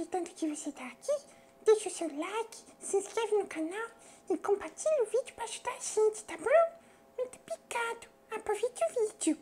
aproveitando que você tá aqui, deixa o seu like, se inscreve no canal e compartilha o vídeo para ajudar a gente, tá bom? Muito obrigado. Aproveite o vídeo.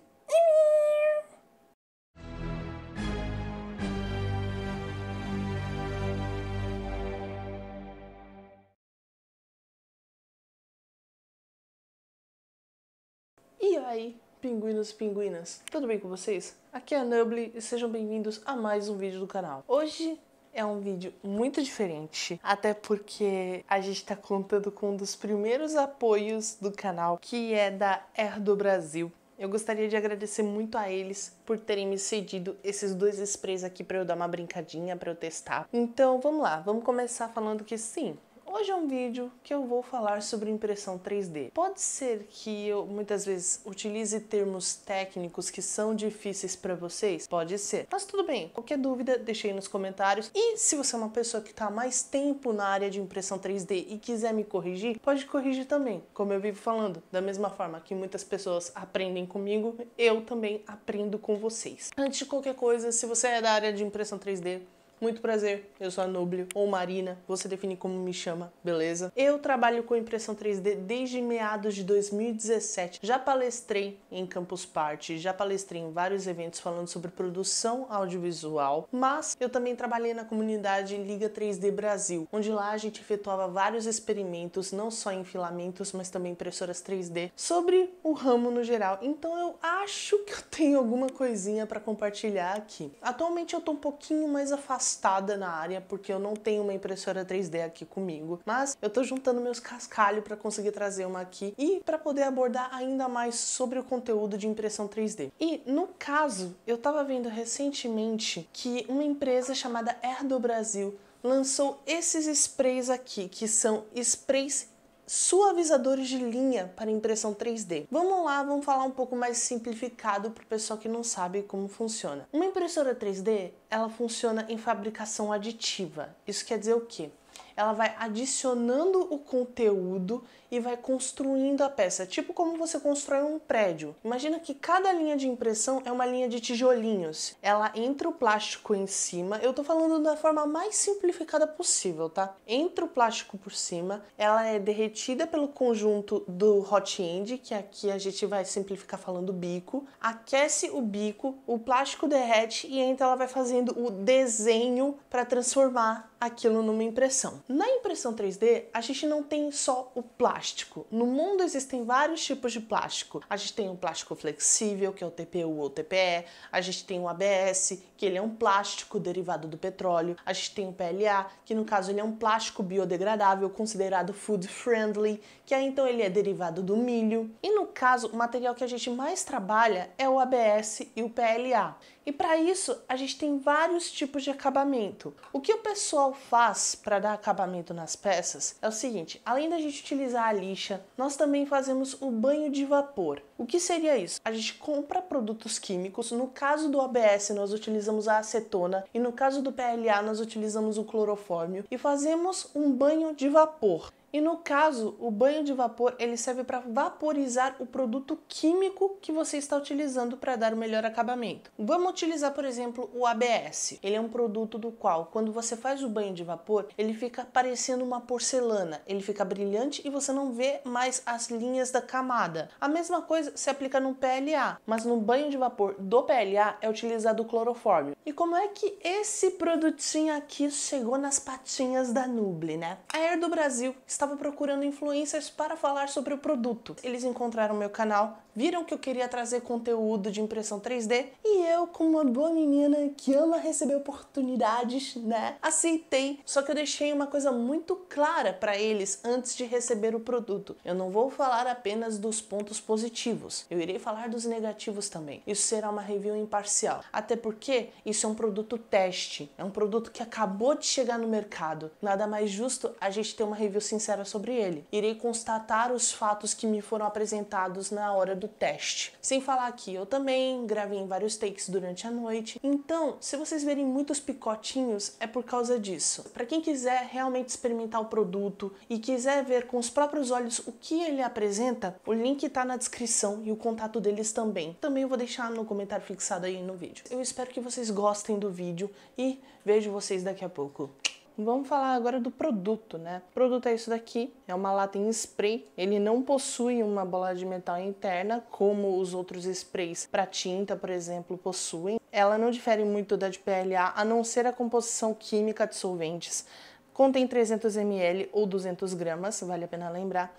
E aí, pinguinos e pinguinas, tudo bem com vocês? Aqui é a Nubly e sejam bem-vindos a mais um vídeo do canal. Hoje é um vídeo muito diferente, até porque a gente tá contando com um dos primeiros apoios do canal, que é da Erdo Brasil. Eu gostaria de agradecer muito a eles por terem me cedido esses 2 sprays aqui para eu dar uma brincadinha, para eu testar. Então vamos lá, vamos começar falando que sim, hoje é um vídeo que eu vou falar sobre impressão 3D. Pode ser que eu muitas vezes utilize termos técnicos que são difíceis para vocês, pode ser. Mas tudo bem, qualquer dúvida deixe aí nos comentários. E se você é uma pessoa que está há mais tempo na área de impressão 3D e quiser me corrigir, pode corrigir também. Como eu vivo falando, da mesma forma que muitas pessoas aprendem comigo, eu também aprendo com vocês. Antes de qualquer coisa, se você é da área de impressão 3D, muito prazer, eu sou a Nubly, ou Marina, você define como me chama, beleza? Eu trabalho com impressão 3D desde meados de 2017. Já palestrei em Campus Party, já palestrei em vários eventos falando sobre produção audiovisual, mas eu também trabalhei na comunidade Liga 3D Brasil, onde lá a gente efetuava vários experimentos, não só em filamentos, mas também impressoras 3D, sobre o ramo no geral. Então eu acho que eu tenho alguma coisinha para compartilhar aqui. Atualmente eu tô um pouquinho mais afastada na área, porque eu não tenho uma impressora 3D aqui comigo, mas eu tô juntando meus cascalhos para conseguir trazer uma aqui e para poder abordar ainda mais sobre o conteúdo de impressão 3D. E no caso, eu tava vendo recentemente que uma empresa chamada Erdo Brasil lançou esses sprays aqui, que são sprays suavizadores de linha para impressão 3D. Vamos lá, vamos falar um pouco mais simplificado para o pessoal que não sabe como funciona. Uma impressora 3D, ela funciona em fabricação aditiva. Isso quer dizer o quê? Ela vai adicionando o conteúdo e vai construindo a peça, tipo como você constrói um prédio. Imagina que cada linha de impressão é uma linha de tijolinhos. Ela entra o plástico em cima, eu tô falando da forma mais simplificada possível, tá? Entra o plástico por cima, ela é derretida pelo conjunto do hot end, que aqui a gente vai simplificar falando bico, aquece o bico, o plástico derrete e então ela vai fazendo o desenho para transformar aquilo numa impressão. Na impressão 3D, a gente não tem só o plástico. No mundo existem vários tipos de plástico. A gente tem o plástico flexível, que é o TPU ou TPE. A gente tem o ABS, que ele é um plástico derivado do petróleo. A gente tem o PLA, que no caso ele é um plástico biodegradável, considerado food friendly, que aí então ele é derivado do milho. E no caso, o material que a gente mais trabalha é o ABS e o PLA. E para isso, a gente tem vários tipos de acabamento. O que o pessoal faz para dar acabamento nas peças é o seguinte: além da gente utilizar a lixa, nós também fazemos o banho de vapor. O que seria isso? A gente compra produtos químicos, no caso do ABS nós utilizamos a acetona e no caso do PLA nós utilizamos o clorofórmio e fazemos um banho de vapor. E no caso, o banho de vapor ele serve para vaporizar o produto químico que você está utilizando para dar o melhor acabamento. Vamos utilizar, por exemplo, o ABS. Ele é um produto do qual, quando você faz o banho de vapor, ele fica parecendo uma porcelana. Ele fica brilhante e você não vê mais as linhas da camada. A mesma coisa se aplica no PLA, mas no banho de vapor do PLA é utilizado o clorofórmio. E como é que esse produtinho aqui chegou nas patinhas da Nubly, né? A Erdo Brasil estava procurando influencers para falar sobre o produto. Eles encontraram meu canal, viram que eu queria trazer conteúdo de impressão 3D e eu, como uma boa menina que ama receber oportunidades, né, aceitei. Só que eu deixei uma coisa muito clara para eles antes de receber o produto. Eu não vou falar apenas dos pontos positivos, eu irei falar dos negativos também. Isso será uma review imparcial, até porque isso é um produto teste, é um produto que acabou de chegar no mercado. Nada mais justo a gente ter uma review sincera sincera sobre ele. Irei constatar os fatos que me foram apresentados na hora do teste. Sem falar que eu também gravei em vários takes durante a noite. Então, se vocês verem muitos picotinhos, é por causa disso. Para quem quiser realmente experimentar o produto e quiser ver com os próprios olhos o que ele apresenta, o link tá na descrição e o contato deles também. Também eu vou deixar no comentário fixado aí no vídeo. Eu espero que vocês gostem do vídeo e vejo vocês daqui a pouco. Vamos falar agora do produto, né? O produto é isso daqui, é uma lata em spray. Ele não possui uma bola de metal interna, como os outros sprays para tinta, por exemplo, possuem. Ela não difere muito da de PLA, a não ser a composição química de solventes. Contém 300 ml ou 200 gramas, vale a pena lembrar.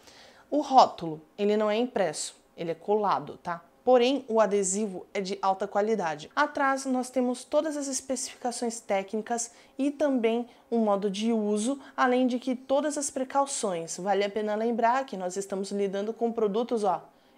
O rótulo, ele não é impresso, ele é colado, tá? Porém, o adesivo é de alta qualidade. Atrás nós temos todas as especificações técnicas e também o modo de uso, além de que todas as precauções. Vale a pena lembrar que nós estamos lidando com produtos,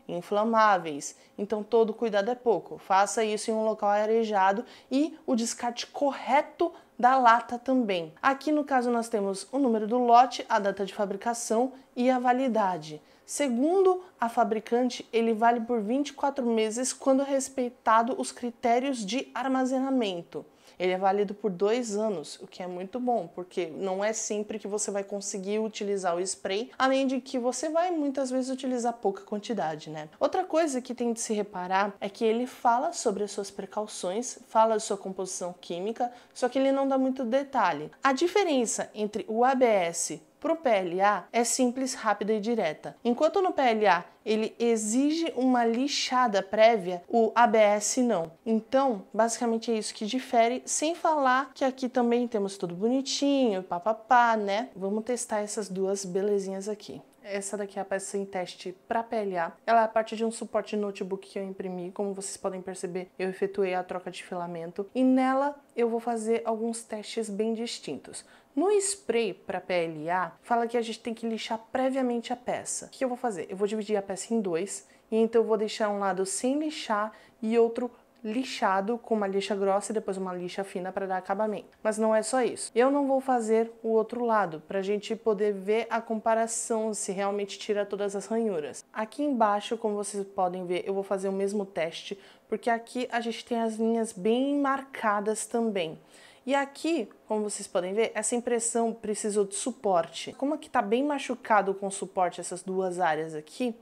inflamáveis, então todo cuidado é pouco. Faça isso em um local arejado e o descarte correto da lata também. Aqui no caso nós temos o número do lote, a data de fabricação e a validade. Segundo a fabricante, ele vale por 24 meses quando respeitado os critérios de armazenamento. Ele é válido por 2 anos, o que é muito bom, porque não é sempre que você vai conseguir utilizar o spray, além de que você vai muitas vezes utilizar pouca quantidade, né? Outra coisa que tem de se reparar é que ele fala sobre as suas precauções, fala de sua composição química, só que ele não dá muito detalhe. A diferença entre o ABS para o PLA é simples, rápida e direta. Enquanto no PLA ele exige uma lixada prévia, o ABS não. Então, basicamente é isso que difere, sem falar que aqui também temos tudo bonitinho, papapá, né? Vamos testar essas duas belezinhas aqui. Essa daqui é a peça em teste para PLA. Ela é parte de um suporte notebook que eu imprimi. Como vocês podem perceber, eu efetuei a troca de filamento e nela eu vou fazer alguns testes bem distintos. No spray para PLA, fala que a gente tem que lixar previamente a peça. O que eu vou fazer? Eu vou dividir a peça em dois, e então eu vou deixar um lado sem lixar e outro lixado com uma lixa grossa e depois uma lixa fina para dar acabamento. Mas não é só isso. Eu não vou fazer o outro lado, para a gente poder ver a comparação, se realmente tira todas as ranhuras. Aqui embaixo, como vocês podem ver, eu vou fazer o mesmo teste, porque aqui a gente tem as linhas bem marcadas também. E aqui, como vocês podem ver, essa impressão precisou de suporte. Como aqui está bem machucado com suporte essas duas áreas aqui,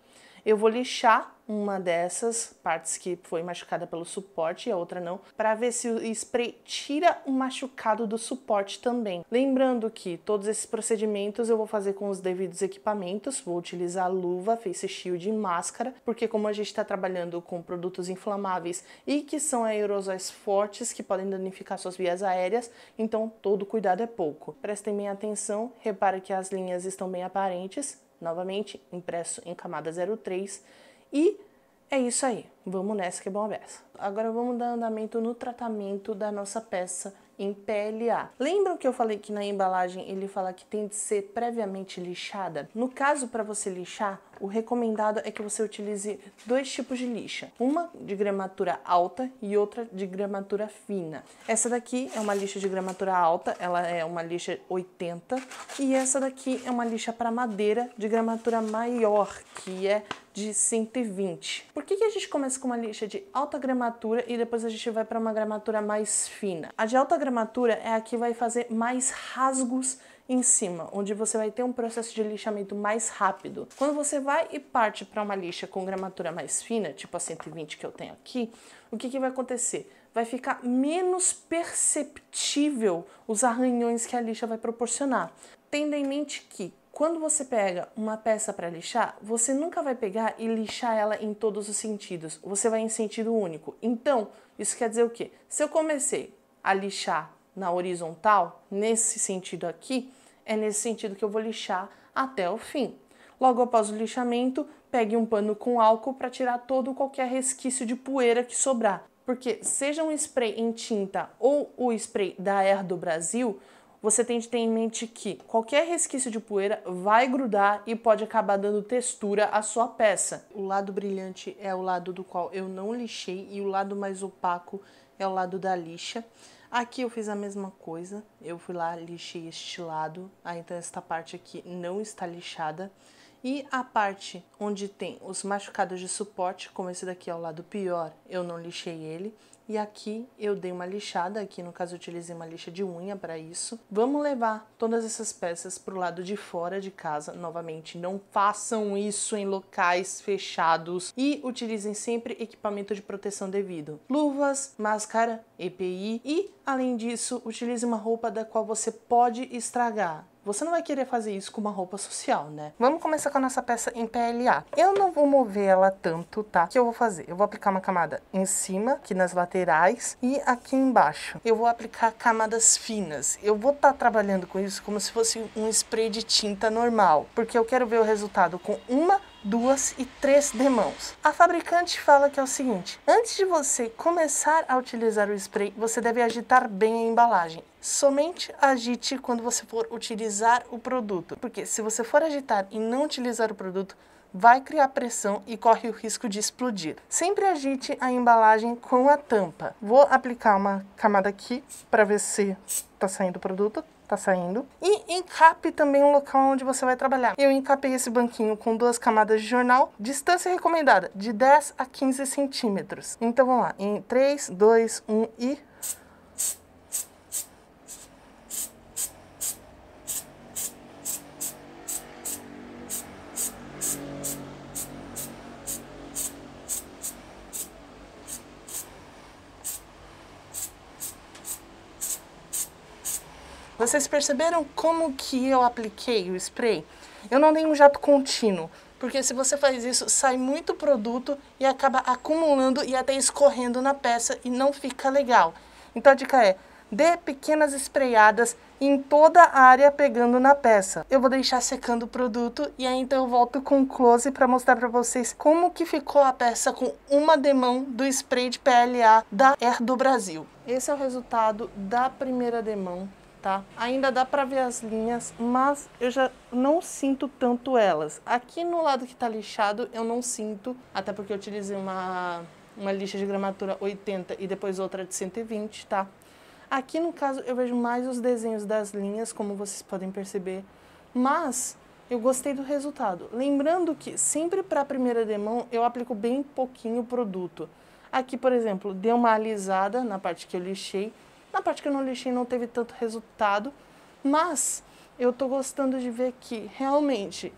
eu vou lixar uma dessas partes que foi machucada pelo suporte e a outra não, para ver se o spray tira o machucado do suporte também. Lembrando que todos esses procedimentos eu vou fazer com os devidos equipamentos, vou utilizar luva, face shield e máscara, porque como a gente está trabalhando com produtos inflamáveis e que são aerosóis fortes que podem danificar suas vias aéreas, então todo cuidado é pouco. Prestem bem atenção, repare que as linhas estão bem aparentes, novamente impresso em camada 03, e é isso aí, vamos nessa que é bom a beça. Agora vamos dar andamento no tratamento da nossa peça em PLA. Lembram que eu falei que na embalagem ele fala que tem de ser previamente lixada? No caso, para você lixar, o recomendado é que você utilize 2 tipos de lixa. Uma de gramatura alta e outra de gramatura fina. Essa daqui é uma lixa de gramatura alta, ela é uma lixa 80. E essa daqui é uma lixa para madeira de gramatura maior, que é de 120. Por que a gente começa com uma lixa de alta gramatura e depois a gente vai para uma gramatura mais fina? A de alta gramatura é a que vai fazer mais rasgos em cima, onde você vai ter um processo de lixamento mais rápido. Quando você vai e parte para uma lixa com gramatura mais fina, tipo a 120 que eu tenho aqui, o que vai acontecer? Vai ficar menos perceptível os arranhões que a lixa vai proporcionar. Tendo em mente que quando você pega uma peça para lixar, você nunca vai pegar e lixar ela em todos os sentidos. Você vai em sentido único. Então, isso quer dizer o quê? Se eu comecei a lixar na horizontal, nesse sentido aqui, é nesse sentido que eu vou lixar até o fim. Logo após o lixamento, pegue um pano com álcool para tirar todo qualquer resquício de poeira que sobrar. Porque seja um spray em tinta ou o spray da Air do Brasil, você tem de ter em mente que qualquer resquício de poeira vai grudar e pode acabar dando textura à sua peça. O lado brilhante é o lado do qual eu não lixei e o lado mais opaco é o lado da lixa. Aqui eu fiz a mesma coisa, eu fui lá, lixei este lado, então esta parte aqui não está lixada. E a parte onde tem os machucados de suporte, como esse daqui é o lado pior, eu não lixei ele. E aqui eu dei uma lixada, aqui no caso eu utilizei uma lixa de unha para isso. Vamos levar todas essas peças para o lado de fora de casa. Novamente, não façam isso em locais fechados e utilizem sempre equipamento de proteção devido. Luvas, máscara, EPI e, além disso, utilize uma roupa da qual você pode estragar. Você não vai querer fazer isso com uma roupa social, né? Vamos começar com a nossa peça em PLA. Eu não vou mover ela tanto, tá? O que eu vou fazer? Eu vou aplicar uma camada em cima, aqui nas laterais e aqui embaixo. Eu vou aplicar camadas finas. Eu vou estar trabalhando com isso como se fosse um spray de tinta normal, porque eu quero ver o resultado com uma, 2 e 3 demãos. A fabricante fala que é o seguinte: antes de você começar a utilizar o spray, você deve agitar bem a embalagem. Somente agite quando você for utilizar o produto, porque se você for agitar e não utilizar o produto, vai criar pressão e corre o risco de explodir. Sempre agite a embalagem com a tampa. Vou aplicar uma camada aqui para ver se tá saindo o produto. Tá saindo. E encape também o local onde você vai trabalhar. Eu encapei esse banquinho com 2 camadas de jornal. Distância recomendada de 10 a 15 centímetros. Então vamos lá. Em 3, 2, 1 e... Vocês perceberam como que eu apliquei o spray? Eu não dei um jato contínuo, porque se você faz isso, sai muito produto e acaba acumulando e até escorrendo na peça e não fica legal. Então a dica é, dê pequenas sprayadas em toda a área pegando na peça. Eu vou deixar secando o produto e aí então eu volto com close para mostrar para vocês como que ficou a peça com uma demão do spray de PLA da Air do Brasil. Esse é o resultado da primeira demão. Tá? Ainda dá pra ver as linhas, mas eu já não sinto tanto elas. Aqui no lado que tá lixado, eu não sinto, até porque eu utilizei uma lixa de gramatura 80 e depois outra de 120, tá? Aqui no caso eu vejo mais os desenhos das linhas, como vocês podem perceber, mas eu gostei do resultado. Lembrando que sempre pra primeira demão eu aplico bem pouquinho o produto. Aqui, por exemplo, deu uma alisada na parte que eu lixei. Na parte que eu não lixei não teve tanto resultado, mas eu tô gostando de ver que realmente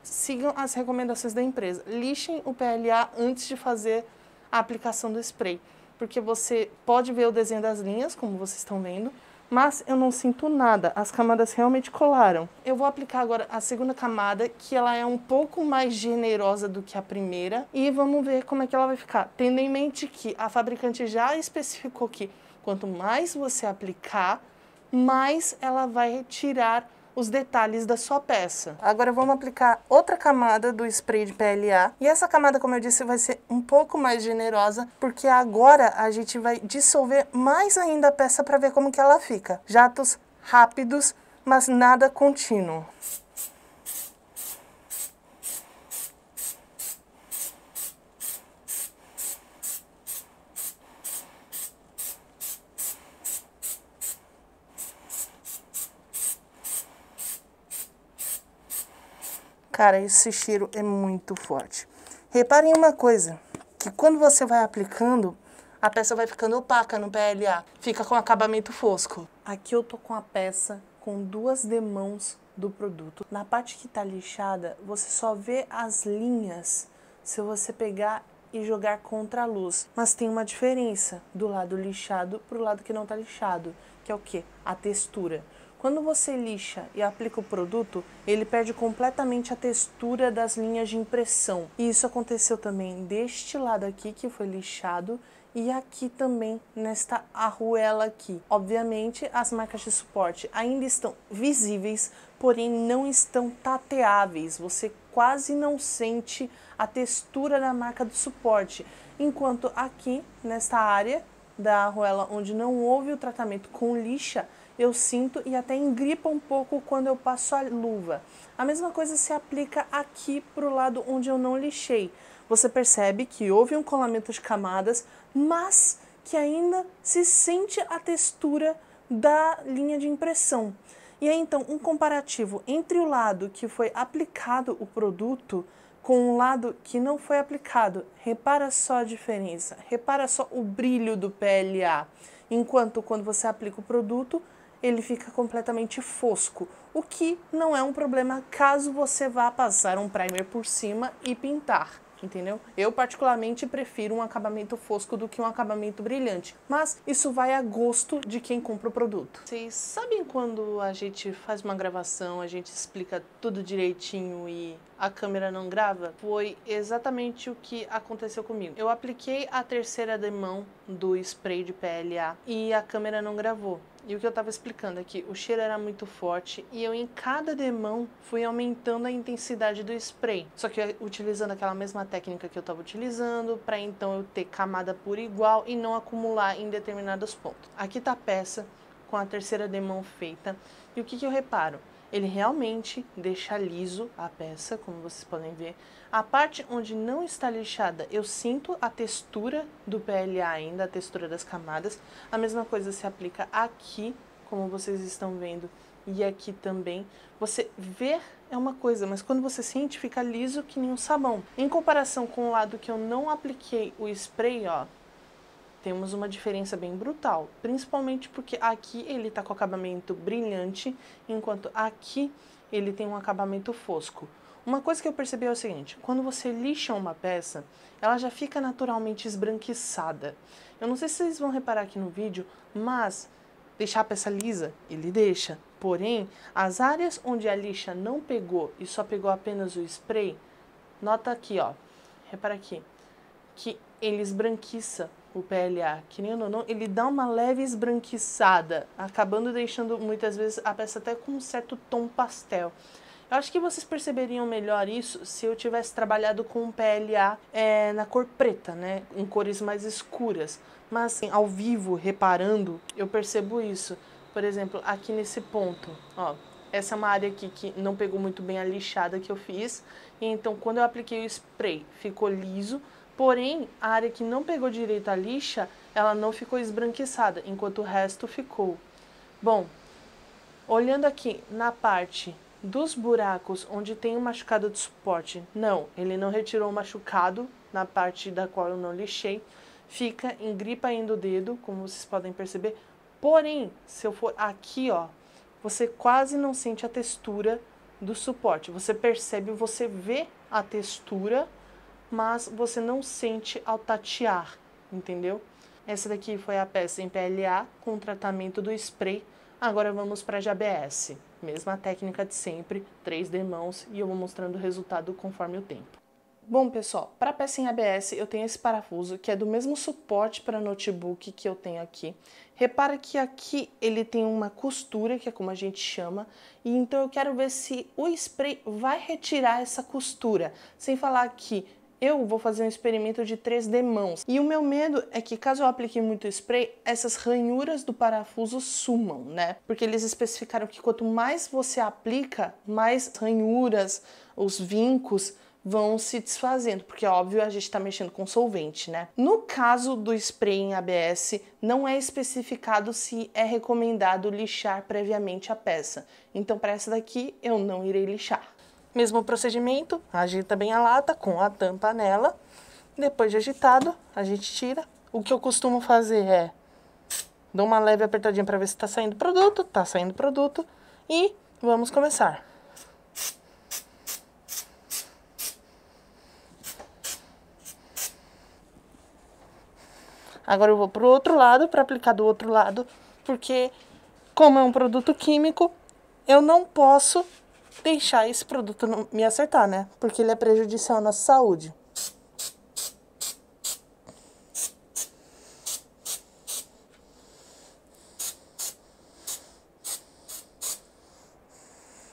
sigam as recomendações da empresa. Lixem o PLA antes de fazer a aplicação do spray, porque você pode ver o desenho das linhas, como vocês estão vendo, mas eu não sinto nada, as camadas realmente colaram. Eu vou aplicar agora a segunda camada, que ela é um pouco mais generosa do que a primeira, e vamos ver como é que ela vai ficar. Tendo em mente que a fabricante já especificou que quanto mais você aplicar, mais ela vai retirar os detalhes da sua peça. Agora vamos aplicar outra camada do spray de PLA. E essa camada, como eu disse, vai ser um pouco mais generosa, porque agora a gente vai dissolver mais ainda a peça para ver como que ela fica. Jatos rápidos, mas nada contínuo. Cara, esse cheiro é muito forte. Reparem uma coisa, que quando você vai aplicando, a peça vai ficando opaca no PLA, fica com acabamento fosco. Aqui eu tô com a peça com 2 demãos do produto. Na parte que tá lixada, você só vê as linhas se você pegar e jogar contra a luz. Mas tem uma diferença do lado lixado pro lado que não tá lixado, que é o quê? A textura. Quando você lixa e aplica o produto, ele perde completamente a textura das linhas de impressão. E isso aconteceu também deste lado aqui, que foi lixado, e aqui também, nesta arruela aqui. Obviamente, as marcas de suporte ainda estão visíveis, porém não estão tateáveis. Você quase não sente a textura da marca do suporte. Enquanto aqui, nesta área da arruela, onde não houve o tratamento com lixa, eu sinto e até engripa um pouco quando eu passo a luva. A mesma coisa se aplica aqui para o lado onde eu não lixei. Você percebe que houve um colamento de camadas, mas que ainda se sente a textura da linha de impressão. E aí, então, um comparativo entre o lado que foi aplicado o produto com o lado que não foi aplicado. Repara só a diferença, repara só o brilho do PLA. Enquanto quando você aplica o produto, ele fica completamente fosco, o que não é um problema caso você vá passar um primer por cima e pintar, entendeu? Eu particularmente prefiro um acabamento fosco do que um acabamento brilhante, mas isso vai a gosto de quem compra o produto. Vocês sabem quando a gente faz uma gravação, a gente explica tudo direitinho e a câmera não grava? Foi exatamente o que aconteceu comigo. Eu apliquei a terceira demão do spray de PLA e a câmera não gravou. E o que eu estava explicando é que o cheiro era muito forte e eu em cada demão fui aumentando a intensidade do spray. Só que utilizando aquela mesma técnica que eu estava utilizando para então eu ter camada por igual e não acumular em determinados pontos. Aqui está a peça com a terceira demão feita. E o que eu reparo? Ele realmente deixa liso a peça, como vocês podem ver. A parte onde não está lixada, eu sinto a textura do PLA ainda, a textura das camadas. A mesma coisa se aplica aqui, como vocês estão vendo, e aqui também. Você vê é uma coisa, mas quando você sente, fica liso que nem um sabão. Em comparação com o lado que eu não apliquei o spray, ó, temos uma diferença bem brutal, principalmente porque aqui ele tá com acabamento brilhante, enquanto aqui ele tem um acabamento fosco. Uma coisa que eu percebi é o seguinte, quando você lixa uma peça, ela já fica naturalmente esbranquiçada. Eu não sei se vocês vão reparar aqui no vídeo, mas deixar a peça lisa, ele deixa. Porém, as áreas onde a lixa não pegou e só pegou apenas o spray, nota aqui, ó, repara aqui, que ele esbranquiça o PLA, querendo ou não, ele dá uma leve esbranquiçada, acabando deixando muitas vezes a peça até com um certo tom pastel. Eu acho que vocês perceberiam melhor isso se eu tivesse trabalhado com um PLA na cor preta, né, em cores mais escuras. Mas assim, ao vivo, reparando, eu percebo isso. Por exemplo, aqui nesse ponto, ó, essa é uma área aqui que não pegou muito bem a lixada que eu fiz, e então quando eu apliquei o spray, ficou liso. Porém, a área que não pegou direito a lixa, ela não ficou esbranquiçada, enquanto o resto ficou. Bom, olhando aqui na parte dos buracos onde tem um machucado de suporte, não, ele não retirou o machucado na parte da qual eu não lixei. Fica em gripa ainda o dedo, como vocês podem perceber. Porém, se eu for aqui, ó, você quase não sente a textura do suporte. Você percebe, você vê a textura, mas você não sente ao tatear, entendeu? Essa daqui foi a peça em PLA com o tratamento do spray. Agora vamos para a ABS. Mesma técnica de sempre, 3 demãos, e eu vou mostrando o resultado conforme o tempo. Bom, pessoal, para a peça em ABS eu tenho esse parafuso que é do mesmo suporte para notebook que eu tenho aqui. Repara que aqui ele tem uma costura, que é como a gente chama, e então eu quero ver se o spray vai retirar essa costura. Sem falar que eu vou fazer um experimento de 3 demãos. E o meu medo é que caso eu aplique muito spray, essas ranhuras do parafuso sumam, né? Porque eles especificaram que quanto mais você aplica, mais ranhuras, os vincos vão se desfazendo, porque óbvio a gente está mexendo com solvente, né? No caso do spray em ABS, não é especificado se é recomendado lixar previamente a peça. Então para essa daqui eu não irei lixar. Mesmo procedimento, agita bem a lata com a tampa nela. Depois de agitado, a gente tira. O que eu costumo fazer é dou uma leve apertadinha para ver se está saindo produto. Tá saindo produto. E vamos começar. Agora eu vou pro outro lado para aplicar do outro lado, porque como é um produto químico, eu não posso deixar esse produto me acertar, né? Porque ele é prejudicial à nossa saúde.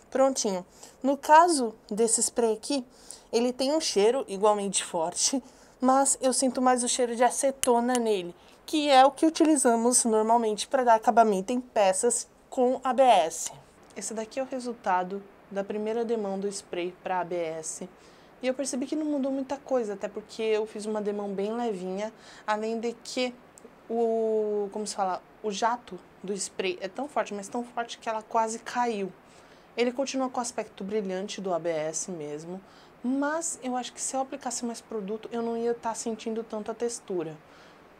Prontinho. No caso desse spray aqui, ele tem um cheiro igualmente forte, mas eu sinto mais o cheiro de acetona nele, que é o que utilizamos normalmente para dar acabamento em peças com ABS. Esse daqui é o resultado da primeira demão do spray para ABS. E eu percebi que não mudou muita coisa, até porque eu fiz uma demão bem levinha, além de que como se fala, o jato do spray é tão forte, mas tão forte que ela quase caiu. Ele continua com o aspecto brilhante do ABS mesmo, mas eu acho que se eu aplicasse mais produto, eu não ia estar sentindo tanto a textura.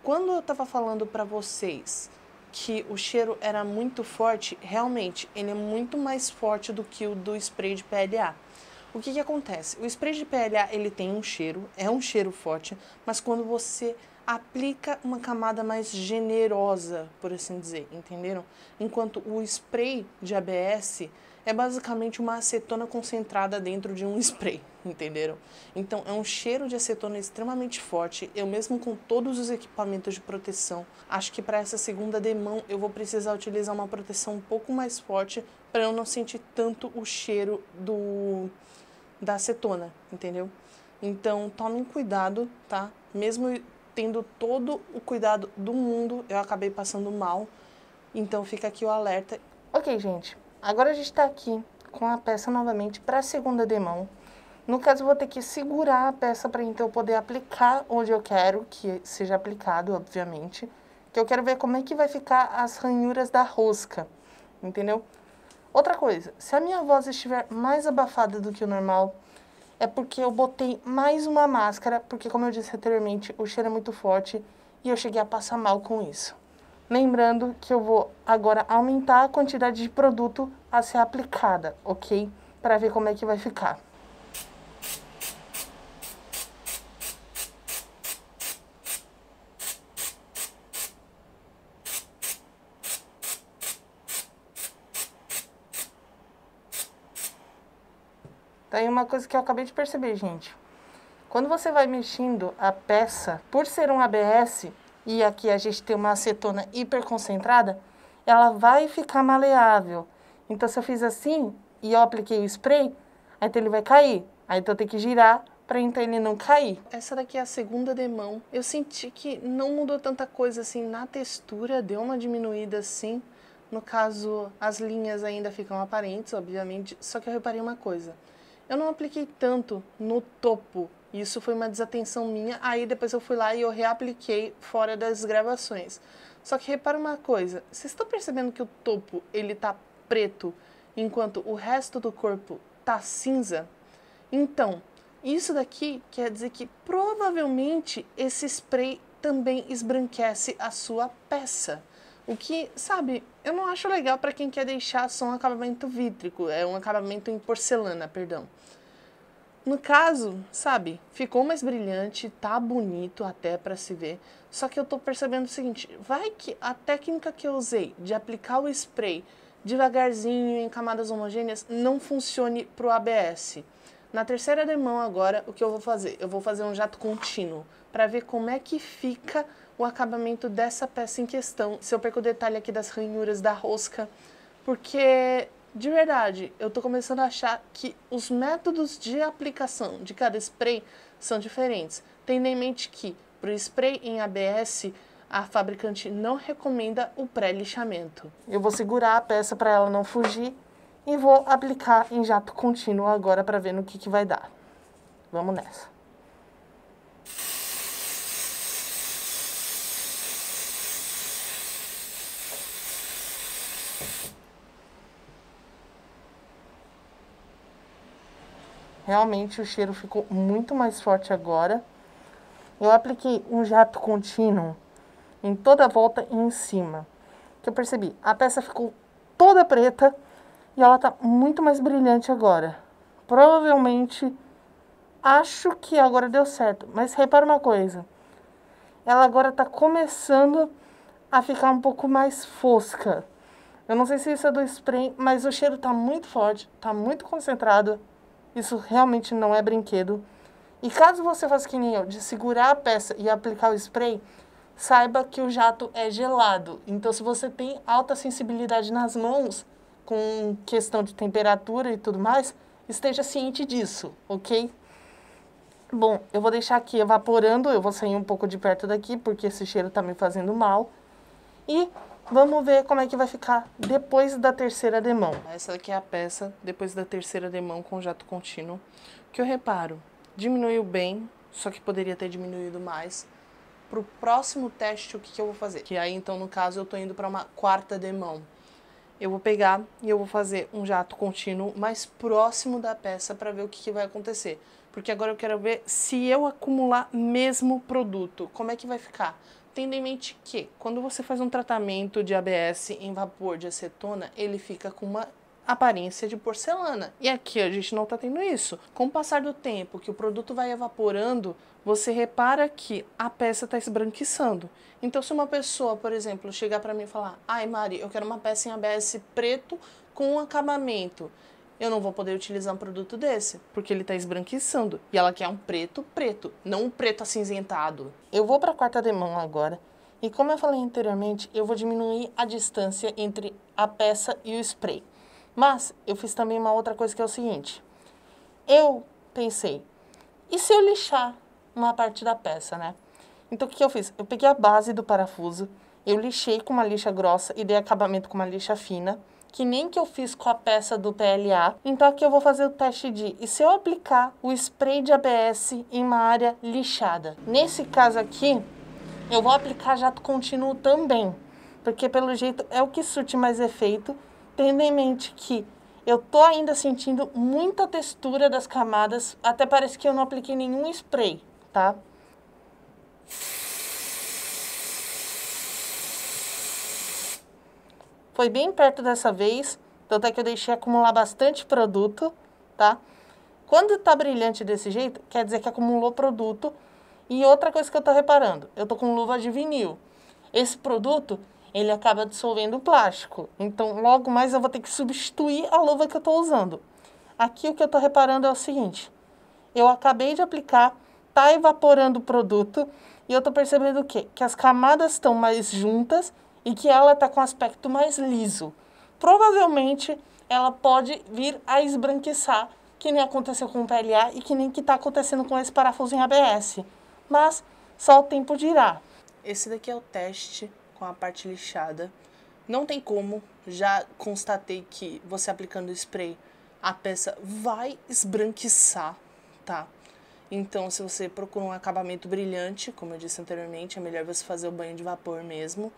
Quando eu estava falando para vocês que o cheiro era muito forte, realmente, ele é muito mais forte do que o do spray de PLA. O que acontece? O spray de PLA, ele tem um cheiro, é um cheiro forte, mas quando você aplica uma camada mais generosa, por assim dizer, entenderam? Enquanto o spray de ABS é basicamente uma acetona concentrada dentro de um spray, entenderam? Então é um cheiro de acetona extremamente forte. Eu mesmo com todos os equipamentos de proteção, acho que para essa segunda demão eu vou precisar utilizar uma proteção um pouco mais forte para eu não sentir tanto o cheiro da acetona, entendeu? Então tomem cuidado, tá? Mesmo tendo todo o cuidado do mundo, eu acabei passando mal. Então fica aqui o alerta. Ok, gente. Agora a gente tá aqui com a peça novamente para a segunda demão. No caso, eu vou ter que segurar a peça para então eu poder aplicar onde eu quero que seja aplicado, obviamente. Que eu quero ver como é que vai ficar as ranhuras da rosca, entendeu? Outra coisa, se a minha voz estiver mais abafada do que o normal, é porque eu botei mais uma máscara, porque como eu disse anteriormente, o cheiro é muito forte e eu cheguei a passar mal com isso. Lembrando que eu vou agora aumentar a quantidade de produto a ser aplicada, ok? Para ver como é que vai ficar. Tem uma coisa que eu acabei de perceber, gente. Quando você vai mexendo a peça, por ser um ABS, e aqui a gente tem uma acetona hiperconcentrada, ela vai ficar maleável. Então, se eu fiz assim, e eu apliquei o spray, aí então ele vai cair. Aí então eu tenho que girar para então ele não cair. Essa daqui é a segunda demão. Eu senti que não mudou tanta coisa assim na textura, deu uma diminuída assim. No caso, as linhas ainda ficam aparentes, obviamente, só que eu reparei uma coisa. Eu não apliquei tanto no topo. Isso foi uma desatenção minha. Aí depois eu fui lá e eu reapliquei fora das gravações. Só que repara uma coisa. Vocês estão percebendo que o topo ele tá preto, enquanto o resto do corpo tá cinza? Então, isso daqui quer dizer que provavelmente esse spray também esbranquece a sua peça. O que, sabe, eu não acho legal para quem quer deixar só um acabamento vítrico, é um acabamento em porcelana, perdão. No caso, sabe, ficou mais brilhante, tá bonito até para se ver, só que eu tô percebendo o seguinte, vai que a técnica que eu usei de aplicar o spray devagarzinho em camadas homogêneas não funcione pro ABS. Na terceira demão agora, o que eu vou fazer? Eu vou fazer um jato contínuo para ver como é que fica o acabamento dessa peça em questão. Se eu perco o detalhe aqui das ranhuras da rosca, porque, de verdade, eu tô começando a achar que os métodos de aplicação de cada spray são diferentes. Tendo em mente que, para o spray em ABS, a fabricante não recomenda o pré-lixamento. Eu vou segurar a peça para ela não fugir e vou aplicar em jato contínuo agora para ver no que vai dar. Vamos nessa. Realmente o cheiro ficou muito mais forte agora. Eu apliquei um jato contínuo em toda a volta e em cima. Que eu percebi, a peça ficou toda preta e ela tá muito mais brilhante agora. Provavelmente, acho que agora deu certo. Mas repara uma coisa. Ela agora tá começando a ficar um pouco mais fosca. Eu não sei se isso é do spray, mas o cheiro tá muito forte, tá muito concentrado. Isso realmente não é brinquedo. E caso você faça que nem eu, de segurar a peça e aplicar o spray, saiba que o jato é gelado. Então, se você tem alta sensibilidade nas mãos, com questão de temperatura e tudo mais, esteja ciente disso, ok? Bom, eu vou deixar aqui evaporando, eu vou sair um pouco de perto daqui, porque esse cheiro tá me fazendo mal. E vamos ver como é que vai ficar depois da terceira demão. Essa aqui é a peça depois da terceira demão com jato contínuo. O que eu reparo? Diminuiu bem, só que poderia ter diminuído mais. pro próximo teste o que eu vou fazer. Que aí, então, no caso, eu tô indo para uma quarta demão. Eu vou pegar e eu vou fazer um jato contínuo mais próximo da peça para ver o que vai acontecer. Porque agora eu quero ver se eu acumular mesmo produto, como é que vai ficar. Tendo em mente que, quando você faz um tratamento de ABS em vapor de acetona, ele fica com uma aparência de porcelana. E aqui a gente não tá tendo isso. Com o passar do tempo, que o produto vai evaporando, você repara que a peça está esbranquiçando. Então, se uma pessoa, por exemplo, chegar para mim e falar: ai, Mari, eu quero uma peça em ABS preto com um acabamento, eu não vou poder utilizar um produto desse, porque ele está esbranquiçando. E ela quer um preto preto, não um preto acinzentado. Eu vou para a quarta demão agora. E como eu falei anteriormente, eu vou diminuir a distância entre a peça e o spray. Mas eu fiz também uma outra coisa que é o seguinte. Eu pensei, e se eu lixar uma parte da peça, né? Então, o que eu fiz? Eu peguei a base do parafuso, eu lixei com uma lixa grossa e dei acabamento com uma lixa fina, que nem que eu fiz com a peça do PLA. Então, aqui eu vou fazer o teste de, e se eu aplicar o spray de ABS em uma área lixada? Nesse caso aqui, eu vou aplicar jato contínuo também, porque pelo jeito é o que surte mais efeito, tendo em mente que eu tô ainda sentindo muita textura das camadas, até parece que eu não apliquei nenhum spray, tá? Foi bem perto dessa vez, tanto é que eu deixei acumular bastante produto, tá? Quando tá brilhante desse jeito, quer dizer que acumulou produto. E outra coisa que eu tô reparando, eu tô com luva de vinil. Esse produto, ele acaba dissolvendo o plástico. Então, logo mais eu vou ter que substituir a luva que eu tô usando. Aqui o que eu tô reparando é o seguinte. Eu acabei de aplicar, tá evaporando o produto. E eu tô percebendo o quê? Que as camadas estão mais juntas e que ela tá com aspecto mais liso. Provavelmente, ela pode vir a esbranquiçar, que nem aconteceu com o PLA e que nem que tá acontecendo com esse parafuso em ABS. Mas só o tempo dirá. Esse daqui é o teste com a parte lixada. Não tem como, já constatei que você aplicando o spray, a peça vai esbranquiçar, tá? Então, se você procura um acabamento brilhante, como eu disse anteriormente, é melhor você fazer o banho de vapor mesmo.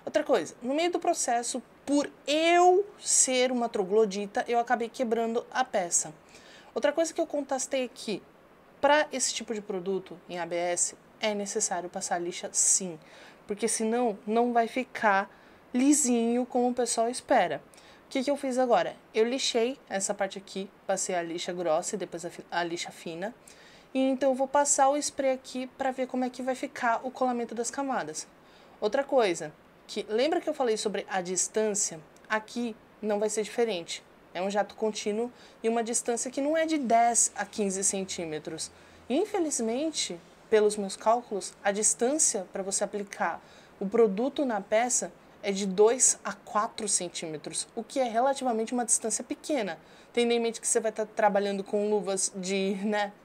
Outra coisa, no meio do processo, por eu ser uma troglodita, eu acabei quebrando a peça. Outra coisa que eu constatei aqui, para esse tipo de produto em ABS, é necessário passar lixa sim, porque senão não vai ficar lisinho como o pessoal espera. O que eu fiz agora? Eu lixei essa parte aqui, passei a lixa grossa e depois a lixa fina, e então eu vou passar o spray aqui para ver como é que vai ficar o colamento das camadas. Outra coisa, que lembra que eu falei sobre a distância? Aqui não vai ser diferente. É um jato contínuo e uma distância que não é de 10 a 15 centímetros. Infelizmente, pelos meus cálculos, a distância para você aplicar o produto na peça é de 2 a 4 centímetros, o que é relativamente uma distância pequena. Tendo em mente que você vai estar trabalhando com luvas de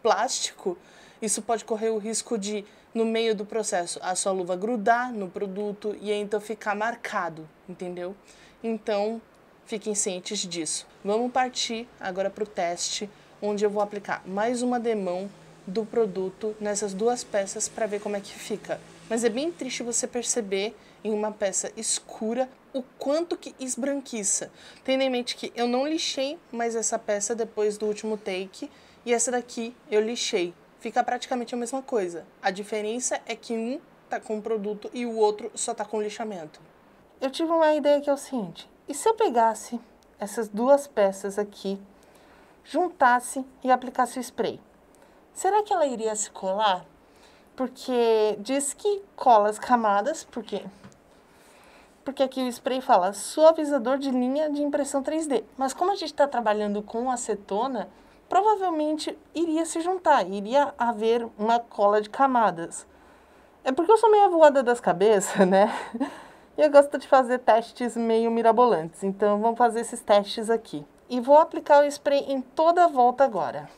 plástico, isso pode correr o risco de, no meio do processo, a sua luva grudar no produto e aí então ficar marcado, entendeu? Então, fiquem cientes disso. Vamos partir agora para o teste, onde eu vou aplicar mais uma demão do produto nessas duas peças para ver como é que fica. Mas é bem triste você perceber em uma peça escura o quanto que esbranquiça. Tendo em mente que eu não lixei mais essa peça depois do último take e essa daqui eu lixei. Fica praticamente a mesma coisa. A diferença é que um tá com produto e o outro só tá com lixamento. Eu tive uma ideia que é o seguinte, e se eu pegasse essas duas peças aqui, juntasse e aplicasse o spray? Será que ela iria se colar? Porque diz que cola as camadas, porque aqui o spray fala suavizador de linha de impressão 3D. Mas como a gente está trabalhando com acetona, provavelmente iria se juntar, iria haver uma cola de camadas. É porque eu sou meio avoada das cabeças, né? E eu gosto de fazer testes meio mirabolantes, então vamos fazer esses testes aqui. E vou aplicar o spray em toda a volta agora.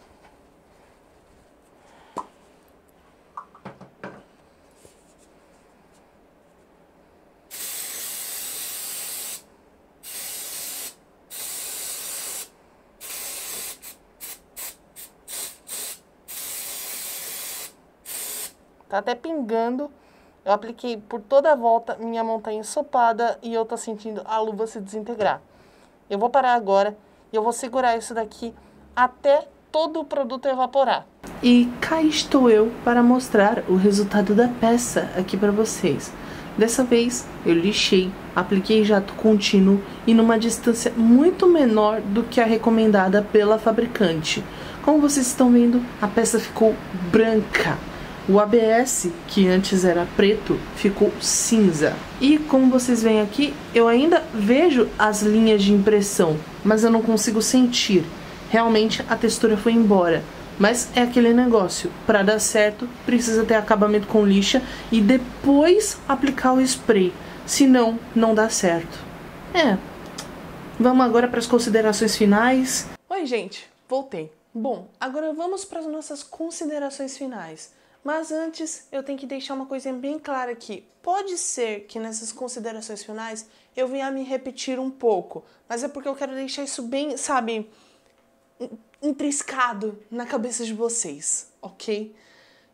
Tá até pingando Eu apliquei por toda a volta, minha mão tá ensopada e eu tô sentindo a luva se desintegrar. Eu vou parar agora e eu vou segurar isso daqui até todo o produto evaporar. E cá estou eu para mostrar o resultado da peça aqui para vocês. Dessa vez eu lixei, apliquei jato contínuo e numa distância muito menor do que a recomendada pela fabricante. Como vocês estão vendo, a peça ficou branca. O ABS, que antes era preto, ficou cinza. E como vocês veem aqui, eu ainda vejo as linhas de impressão, mas eu não consigo sentir. Realmente a textura foi embora. Mas é aquele negócio, para dar certo, precisa ter acabamento com lixa e depois aplicar o spray. Senão, não dá certo. Vamos agora para as considerações finais. Oi, gente, voltei. Bom, agora vamos para as nossas considerações finais. Mas antes, eu tenho que deixar uma coisinha bem clara aqui. Pode ser que nessas considerações finais eu venha me repetir um pouco, mas é porque eu quero deixar isso bem, sabe, intriscado na cabeça de vocês, ok?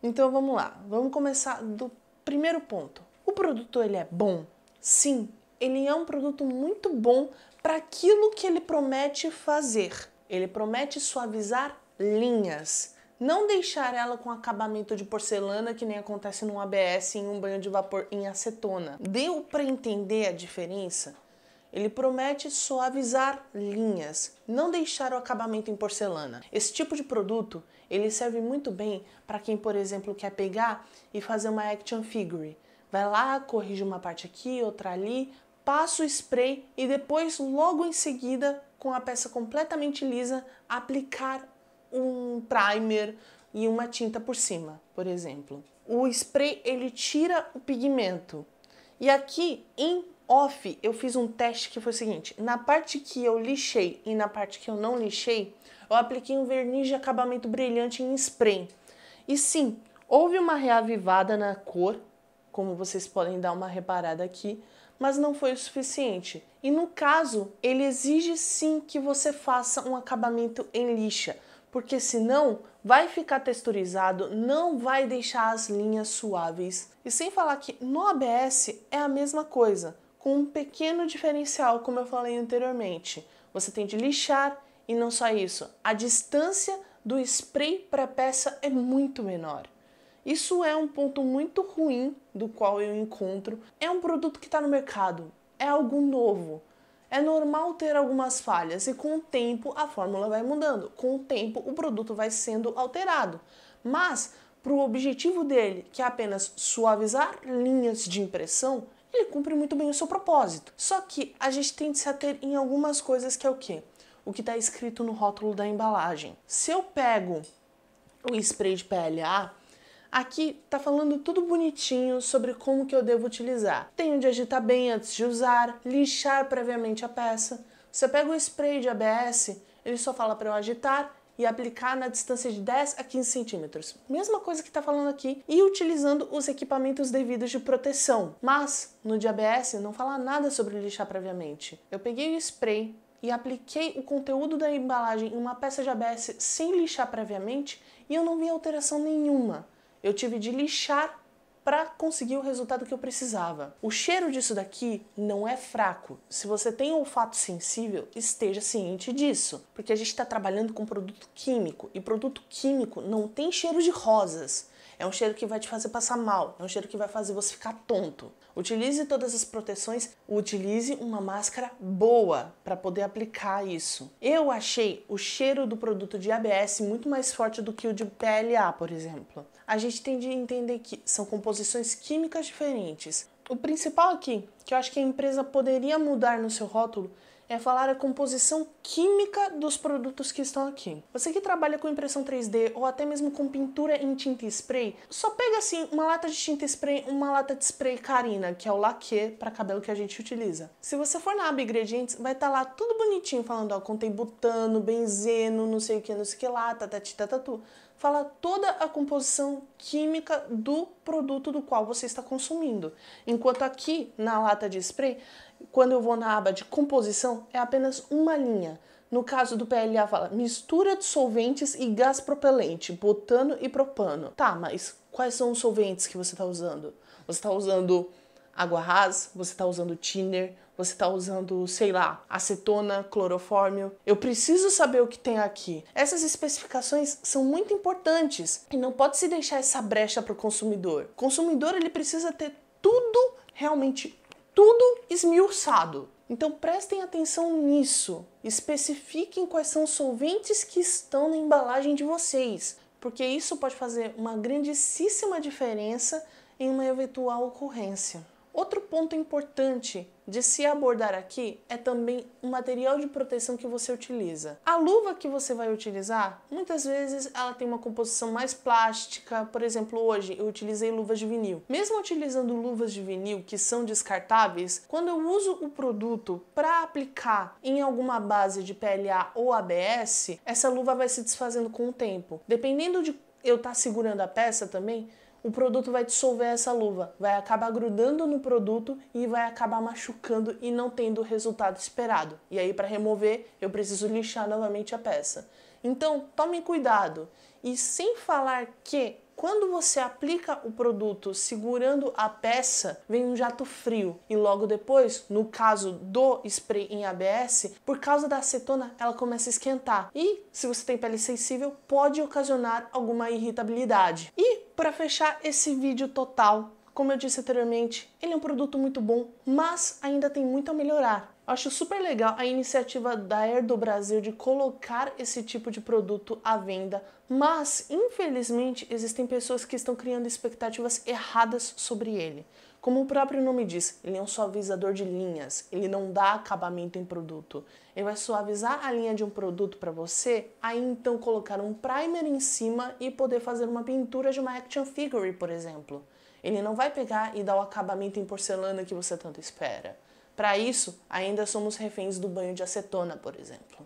Então vamos lá, vamos começar do primeiro ponto. O produto, ele é bom? Sim, ele é um produto muito bom para aquilo que ele promete fazer. Ele promete suavizar linhas. Não deixar ela com acabamento de porcelana, que nem acontece no ABS em um banho de vapor em acetona. Deu para entender a diferença? Ele promete suavizar linhas, não deixar o acabamento em porcelana. Esse tipo de produto, ele serve muito bem para quem, por exemplo, quer pegar e fazer uma action figure. Vai lá, corrige uma parte aqui, outra ali, passa o spray e depois, logo em seguida, com a peça completamente lisa, aplicar um primer e uma tinta por cima, por exemplo. O spray, ele tira o pigmento. E aqui, em off, eu fiz um teste que foi o seguinte: na parte que eu lixei e na parte que eu não lixei, eu apliquei um verniz de acabamento brilhante em spray. E sim, houve uma reavivada na cor, como vocês podem dar uma reparada aqui, mas não foi o suficiente. E no caso, ele exige sim que você faça um acabamento em lixa, porque senão vai ficar texturizado, não vai deixar as linhas suaves. E sem falar que no ABS é a mesma coisa, com um pequeno diferencial, como eu falei anteriormente. Você tem de lixar e não só isso, a distância do spray para a peça é muito menor. Isso é um ponto muito ruim do qual eu encontro. É um produto que está no mercado, é algo novo. É normal ter algumas falhas e com o tempo a fórmula vai mudando. Com o tempo o produto vai sendo alterado. Mas para o objetivo dele, que é apenas suavizar linhas de impressão, ele cumpre muito bem o seu propósito. Só que a gente tem de se ater em algumas coisas que é o quê? O que está escrito no rótulo da embalagem. Se eu pego o spray de PLA, aqui tá falando tudo bonitinho sobre como que eu devo utilizar. Tenho de agitar bem antes de usar, lixar previamente a peça. Você pega o spray de ABS, ele só fala para eu agitar e aplicar na distância de 10 a 15 centímetros. Mesma coisa que tá falando aqui, e utilizando os equipamentos devidos de proteção. Mas no de ABS não fala nada sobre lixar previamente. Eu peguei o spray e apliquei o conteúdo da embalagem em uma peça de ABS sem lixar previamente e eu não vi alteração nenhuma. Eu tive de lixar para conseguir o resultado que eu precisava. O cheiro disso daqui não é fraco. Se você tem um olfato sensível, esteja ciente disso, porque a gente está trabalhando com produto químico e produto químico não tem cheiro de rosas. É um cheiro que vai te fazer passar mal, é um cheiro que vai fazer você ficar tonto. Utilize todas as proteções, utilize uma máscara boa para poder aplicar isso. Eu achei o cheiro do produto de ABS muito mais forte do que o de PLA, por exemplo. A gente tem de entender que são composições químicas diferentes. O principal aqui, que eu acho que a empresa poderia mudar no seu rótulo, é falar a composição química dos produtos que estão aqui. Você que trabalha com impressão 3D ou até mesmo com pintura em tinta spray, só pega assim uma lata de tinta spray, uma lata de spray Carina, que é o laque para cabelo que a gente utiliza. Se você for na aba ingredientes, vai estar lá tudo bonitinho falando, ó, contém butano, benzeno, não sei o que lá, tatati, tatatu. Fala toda a composição química do produto do qual você está consumindo. Enquanto aqui, na lata de spray, quando eu vou na aba de composição, é apenas uma linha. No caso do PLA fala mistura de solventes e gás propelente, butano e propano. Tá, mas quais são os solventes que você está usando? Você está usando água rasa, você está usando thinner, você está usando, sei lá, acetona, clorofórmio. Eu preciso saber o que tem aqui. Essas especificações são muito importantes e não pode se deixar essa brecha para o consumidor. O consumidor ele precisa ter tudo, realmente tudo esmiuçado. Então prestem atenção nisso. Especifiquem quais são os solventes que estão na embalagem de vocês, porque isso pode fazer uma grandíssima diferença em uma eventual ocorrência. Outro ponto importante de se abordar aqui é também o material de proteção que você utiliza. A luva que você vai utilizar, muitas vezes ela tem uma composição mais plástica. Por exemplo, hoje eu utilizei luvas de vinil. Mesmo utilizando luvas de vinil que são descartáveis, quando eu uso o produto para aplicar em alguma base de PLA ou ABS, essa luva vai se desfazendo com o tempo. Dependendo de eu estar segurando a peça também, o produto vai dissolver essa luva, vai acabar grudando no produto e vai acabar machucando e não tendo o resultado esperado. E aí, para remover, eu preciso lixar novamente a peça. Então, tome cuidado. E sem falar que quando você aplica o produto segurando a peça, vem um jato frio. E logo depois, no caso do spray em ABS, por causa da acetona, ela começa a esquentar. E, se você tem pele sensível, pode ocasionar alguma irritabilidade. E, para fechar esse vídeo total, como eu disse anteriormente, ele é um produto muito bom, mas ainda tem muito a melhorar. Acho super legal a iniciativa da Air do Brasil de colocar esse tipo de produto à venda, mas infelizmente existem pessoas que estão criando expectativas erradas sobre ele. Como o próprio nome diz, ele é um suavizador de linhas, ele não dá acabamento em produto. Ele vai suavizar a linha de um produto para você, aí então colocar um primer em cima e poder fazer uma pintura de uma action figure, por exemplo. Ele não vai pegar e dar o acabamento em porcelana que você tanto espera. Para isso, ainda somos reféns do banho de acetona, por exemplo.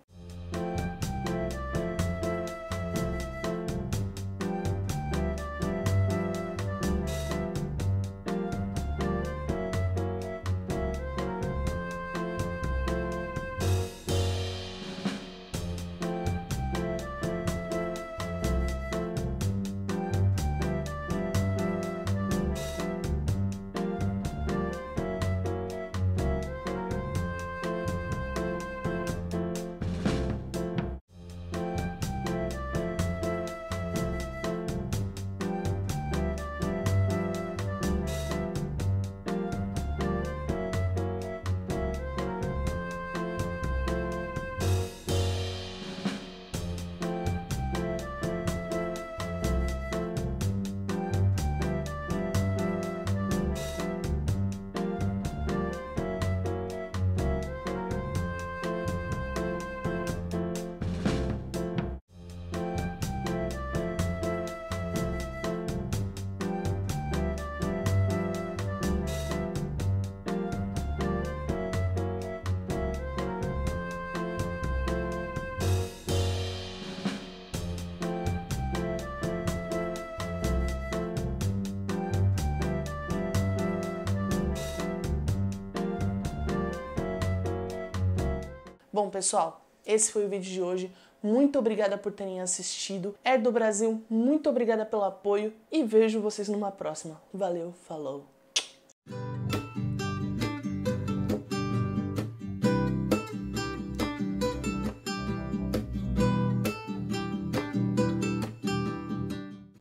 Bom, pessoal, esse foi o vídeo de hoje. Muito obrigada por terem assistido. Air do Brasil, muito obrigada pelo apoio e vejo vocês numa próxima. Valeu, falou!